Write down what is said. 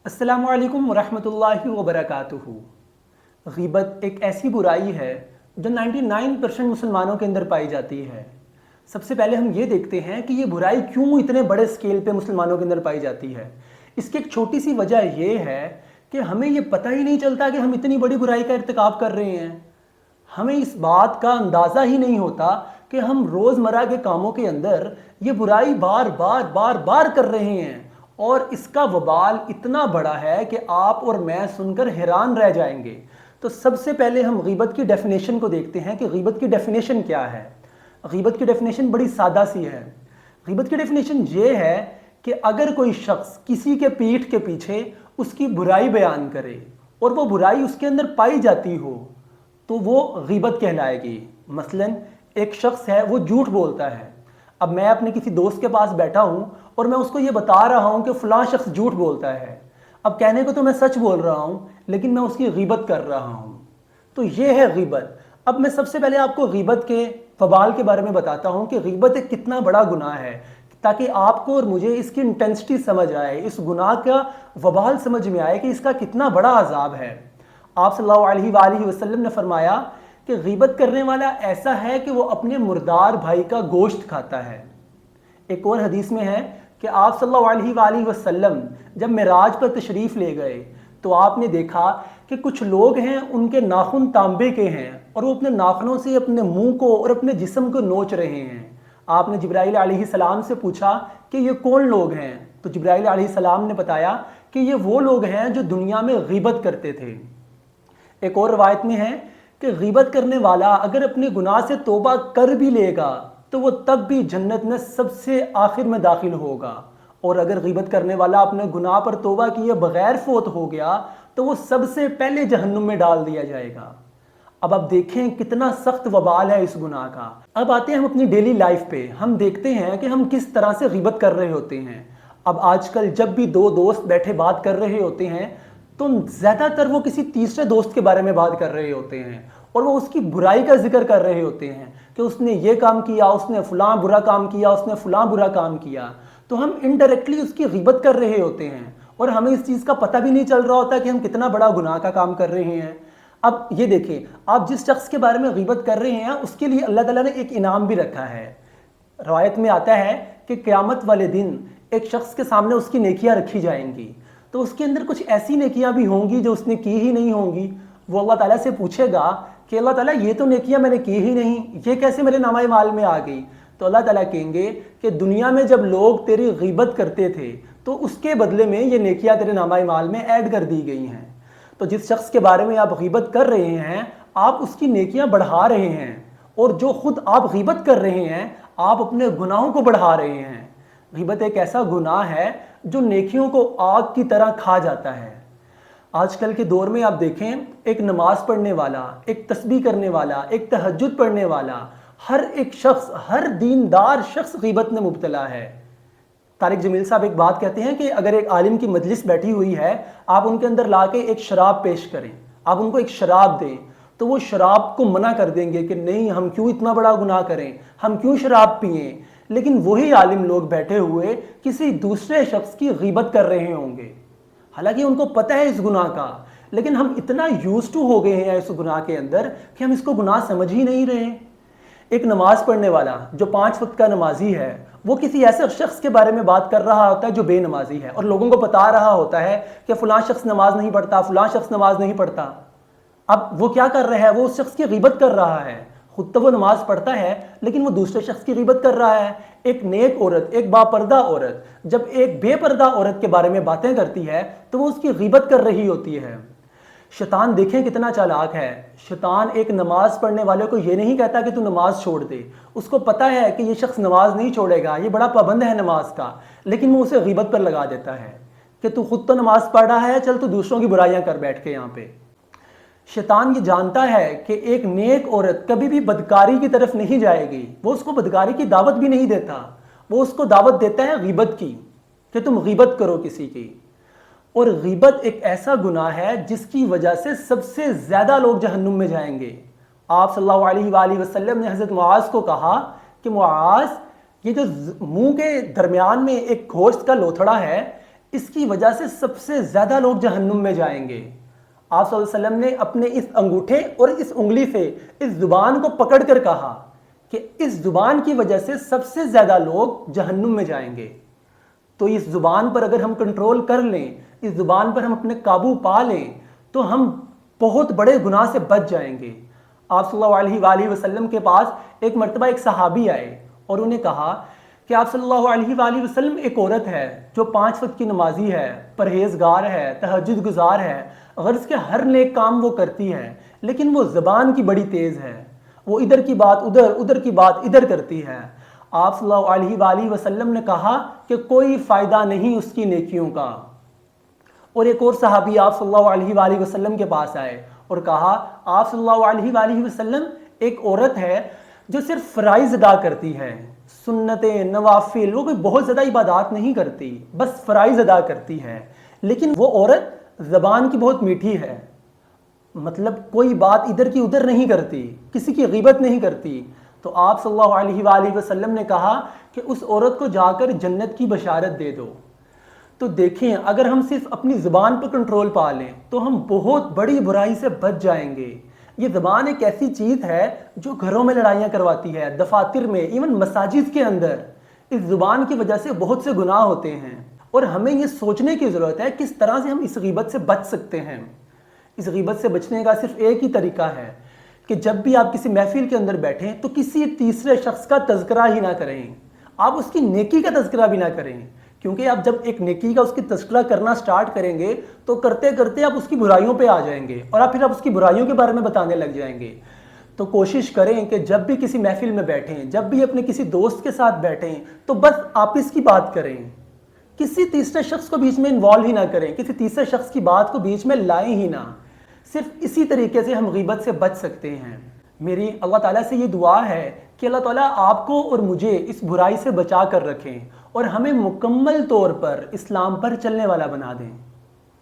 अस्सलामु अलैकुम वरहमतुल्लाहि वबरकातुहू। ग़ीबत एक ऐसी बुराई है जो 99% मुसलमानों के अंदर पाई जाती है। सबसे पहले हम ये देखते हैं कि ये बुराई क्यों इतने बड़े स्केल पे मुसलमानों के अंदर पाई जाती है। इसकी एक छोटी सी वजह ये है कि हमें ये पता ही नहीं चलता कि हम इतनी बड़ी बुराई का इर्तिकाब कर रहे हैं। हमें इस बात का अंदाज़ा ही नहीं होता कि हम रोज़मर्रा के कामों के अंदर ये बुराई बार बार कर रहे हैं और इसका वबाल इतना बड़ा है कि आप और मैं सुनकर हैरान रह जाएंगे। तो सबसे पहले हम ग़ीबत की डेफिनेशन को देखते हैं कि ग़ीबत की डेफिनेशन क्या है। ग़ीबत की डेफिनेशन बड़ी सादा सी है। ग़ीबत की डेफिनेशन ये है कि अगर कोई शख्स किसी के पीठ के पीछे उसकी बुराई बयान करे और वो बुराई उसके अंदर पाई जाती हो तो वो ग़ीबत कहलाएगी। मसलन एक शख्स है, वो झूठ बोलता है। अब मैं अपने किसी दोस्त के पास बैठा हूँ और मैं उसको ये बता रहा हूँ कि फ़लाँ शख्स झूठ बोलता है। अब कहने को तो मैं सच बोल रहा हूँ लेकिन मैं उसकी ग़ीबत कर रहा हूँ, तो ये है ग़ीबत। अब मैं सबसे पहले आपको ग़ीबत के वबाल के बारे में बताता हूँ कि ग़ीबत एक कितना बड़ा गुनाह है, ताकि आपको और मुझे इसकी इंटेंसिटी समझ आए, इस गुनाह का वबाल समझ में आए कि इसका कितना बड़ा अजाब है। आप सल्लल्लाहु अलैहि वसल्लम ने फरमाया कि ग़ीबत करने वाला ऐसा है कि वो अपने मुर्दार भाई का गोश्त खाता है। एक और हदीस में है कि आप सल्लल्लाहु अलैहि वसल्लम जब मिराज पर तशरीफ़ ले गए तो आपने देखा कि कुछ लोग हैं, उनके नाखून तांबे के हैं और वो अपने नाखूनों से अपने मुंह को और अपने जिस्म को नोच रहे हैं। आपने जिब्राईल अलैहिस्सलाम से पूछा कि ये कौन लोग हैं, तो जिब्राईल अलैहिस्सलाम ने बताया कि ये वो लोग हैं जो दुनिया में ग़ीबत करते थे। एक और रवायत में है कि ग़ीबत करने वाला अगर अपने गुनाह से तौबा कर भी लेगा तो वो तब भी जन्नत में सबसे आखिर में दाखिल होगा, और अगर ग़ीबत करने वाला अपने गुनाह पर तौबा किए बग़ैर फोत हो गया तो वो सबसे पहले जहन्नुम में डाल दिया जाएगा। अब आप देखें कितना सख्त वबाल है इस गुनाह का। अब आते हैं हम अपनी डेली लाइफ पे। हम देखते हैं कि हम किस तरह से ग़ीबत कर रहे होते हैं। अब आजकल जब भी दो दोस्त बैठे बात कर रहे होते हैं तो ज़्यादातर वो किसी तीसरे दोस्त के बारे में बात कर रहे होते हैं और वो उसकी बुराई का जिक्र कर रहे होते हैं कि उसने ये काम किया, उसने फ़लाँ बुरा काम किया, उसने फ़लाँ बुरा काम किया। तो हम इनडायरेक्टली उसकी ग़ीबत कर रहे होते हैं और हमें इस चीज़ का पता भी नहीं चल रहा होता कि हम कितना बड़ा गुनाह का काम कर रहे हैं। अब ये देखें, आप जिस शख्स के बारे में ग़ीबत कर रहे हैं उसके लिए अल्लाह ताला ने एक इनाम भी रखा है। रवायत में आता है कि क़यामत वाले दिन एक शख्स के सामने उसकी नेकियां रखी जाएंगी, तो उसके अंदर कुछ ऐसी नेकियां भी होंगी जो उसने की ही नहीं होंगी। वो अल्लाह ताला से पूछेगा कि अल्लाह ताला ये तो नेकियां मैंने की ही नहीं, ये कैसे मेरे नामाए माल में आ गई। तो अल्लाह ताला कहेंगे कि दुनिया में जब लोग तेरी ग़ीबत करते थे तो उसके बदले में ये नेकियां तेरे नामाए माल में ऐड कर दी गई हैं। तो जिस शख्स के बारे में आप ग़ीबत कर रहे हैं आप उसकी नेकियां बढ़ा रहे हैं, और जो खुद आप ग़ीबत कर रहे हैं आप अपने गुनाहों को बढ़ा रहे हैं। ग़ीबत एक ऐसा गुनाह है जो नेकियों को आग की तरह खा जाता है। आजकल के दौर में आप देखें, एक नमाज पढ़ने वाला, एक तस्बीह करने वाला, एक तहज्जुद पढ़ने वाला, हर एक शख्स, हर दीनदार शख्स ग़ीबत में मुब्तला है। तारिक जमील साहब एक बात कहते हैं कि अगर एक आलिम की मजलिस बैठी हुई है, आप उनके अंदर लाके एक शराब पेश करें, आप उनको एक शराब दें, तो वो शराब को मना कर देंगे कि नहीं, हम क्यों इतना बड़ा गुनाह करें, हम क्यों शराब पिएं। लेकिन वही आलिम लोग बैठे हुए किसी दूसरे शख्स की ग़ीबत कर रहे होंगे, हालांकि उनको पता है इस गुनाह का, लेकिन हम इतना यूज्ड टू हो गए हैं इस गुनाह के अंदर कि हम इसको गुनाह समझ ही नहीं रहे। एक नमाज पढ़ने वाला जो 5 वक्त का नमाजी है, वो किसी ऐसे शख्स के बारे में बात कर रहा होता है जो बेनमाजी है और लोगों को बता रहा होता है कि फ़लाँ शख्स नमाज नहीं पढ़ता, फ़लाँ शख्स नमाज नहीं पढ़ता। अब वो क्या कर रहा है, वो उस शख्स की ग़ीबत कर रहा है। खुद तो वो नमाज पढ़ता है लेकिन वो दूसरे शख्स की ग़ीबत कर रहा है। एक नेक औरत, एक बापर्दा औरत जब एक बेपर्दा औरत के बारे में बातें करती है तो वो उसकी ग़ीबत कर रही होती है। शैतान देखें कितना चालाक है। शैतान एक नमाज पढ़ने वाले को ये नहीं कहता कि तू नमाज छोड़ दे, उसको पता है कि ये शख्स नमाज नहीं छोड़ेगा, ये बड़ा पाबंद है नमाज का, लेकिन वो उसे ग़ीबत पर लगा देता है कि तू खुद तो नमाज पढ़ रहा है, चल तू दूसरों की बुराइयां कर बैठ के यहाँ पे। शैतान ये जानता है कि एक नेक औरत कभी भी बदकारी की तरफ नहीं जाएगी, वो उसको बदकारी की दावत भी नहीं देता, वो उसको दावत देता है ग़ीबत की कि तुम ग़ीबत करो किसी की। और ग़ीबत एक ऐसा गुनाह है जिसकी वजह से सबसे ज़्यादा लोग जहन्नुम में जाएंगे। आप सल्लल्लाहु अलैहि वसल्लम ने हज़रत मुआज़ को कहा कि मुआज़, ये जो मुंह के दरमियान में एक गोश्त का लोथड़ा है, اس کی وجہ سے سب سے زیادہ لوگ جہنم میں جائیں گے۔ آپ صلی اللہ علیہ وسلم نے اپنے اس انگوٹھے اور اس انگلی سے اس زبان کو پکڑ کر کہا کہ اس زبان کی وجہ سے سب سے زیادہ لوگ جہنم میں جائیں گے۔ تو اس زبان پر اگر ہم کنٹرول کر لیں، اس زبان پر ہم اپنے قابو پا لیں، تو ہم بہت بڑے گناہ سے بچ جائیں گے۔ آپ صلی اللہ علیہ وآلہ وسلم کے پاس ایک مرتبہ ایک صحابی آئے اور انہیں کہا کہ آپ صلی اللہ علیہ وآلہ وسلم، ایک عورت ہے جو 5 وقت کی نمازی ہے، پرہیزگار ہے، تہجد گزار ہے، غرض کے ہر نیک کام وہ کرتی ہے، لیکن وہ زبان کی بڑی تیز ہے، وہ ادھر کی بات ادھر، ادھر کی بات ادھر کرتی ہے۔ آپ صلی اللہ علیہ وآلہ وسلم نے کہا کہ کوئی فائدہ نہیں اس کی نیکیوں کا۔ اور ایک اور صحابی آپ صلی اللہ علیہ وآلہ وسلم کے پاس آئے اور کہا آپ صلی اللہ علیہ وآلہ وسلم، ایک عورت ہے جو صرف فرائض ادا کرتی ہے، سنتیں، نوافل، وہ کوئی بہت زیادہ عبادات نہیں کرتی، بس فرائض ادا کرتی ہے، لیکن وہ عورت زبان کی بہت میٹھی ہے، مطلب کوئی بات ادھر کی ادھر نہیں کرتی، کسی کی غیبت نہیں کرتی۔ تو آپ صلی اللہ علیہ وآلہ وسلم نے کہا کہ اس عورت کو جا کر جنت کی بشارت دے دو۔ تو دیکھیں، اگر ہم صرف اپنی زبان پر کنٹرول پا لیں تو ہم بہت بڑی برائی سے بچ جائیں گے۔ یہ زبان ایک ایسی چیز ہے جو گھروں میں لڑائیاں کرواتی ہے، دفاتر میں، ایون مساجد کے اندر اس زبان کی وجہ سے بہت سے گناہ ہوتے ہیں، اور ہمیں یہ سوچنے کی ضرورت ہے کس طرح سے ہم اس غیبت سے بچ سکتے ہیں۔ اس غیبت سے بچنے کا صرف ایک ہی طریقہ ہے کہ جب بھی آپ کسی محفل کے اندر بیٹھیں تو کسی تیسرے شخص کا تذکرہ ہی نہ کریں، آپ اس کی نیکی کا تذکرہ بھی نہ کریں، کیونکہ آپ جب ایک نیکی کا اس کی تذکرہ کرنا سٹارٹ کریں گے تو کرتے کرتے آپ اس کی برائیوں پہ آ جائیں گے، اور پھر آپ اس کی برائیوں کے بارے میں بتانے لگ جائیں گے۔ تو کوشش کریں کہ جب بھی کسی محفل میں بیٹھیں، جب بھی اپنے کسی دوست کے ساتھ بیٹھیں، تو بس آپس کی بات کریں، کسی تیسرے شخص کو بیچ میں انوالو ہی نہ کریں، کسی تیسرے شخص کی بات کو بیچ میں لائیں ہی نہ۔ صرف اسی طریقے سے ہم غیبت سے بچ سکتے ہیں۔ میری اللہ تعالیٰ سے یہ دعا ہے کہ اللہ تعالیٰ آپ کو اور مجھے اس برائی سے بچا کر رکھیں اور ہمیں مکمل طور پر اسلام پر چلنے والا بنا دیں۔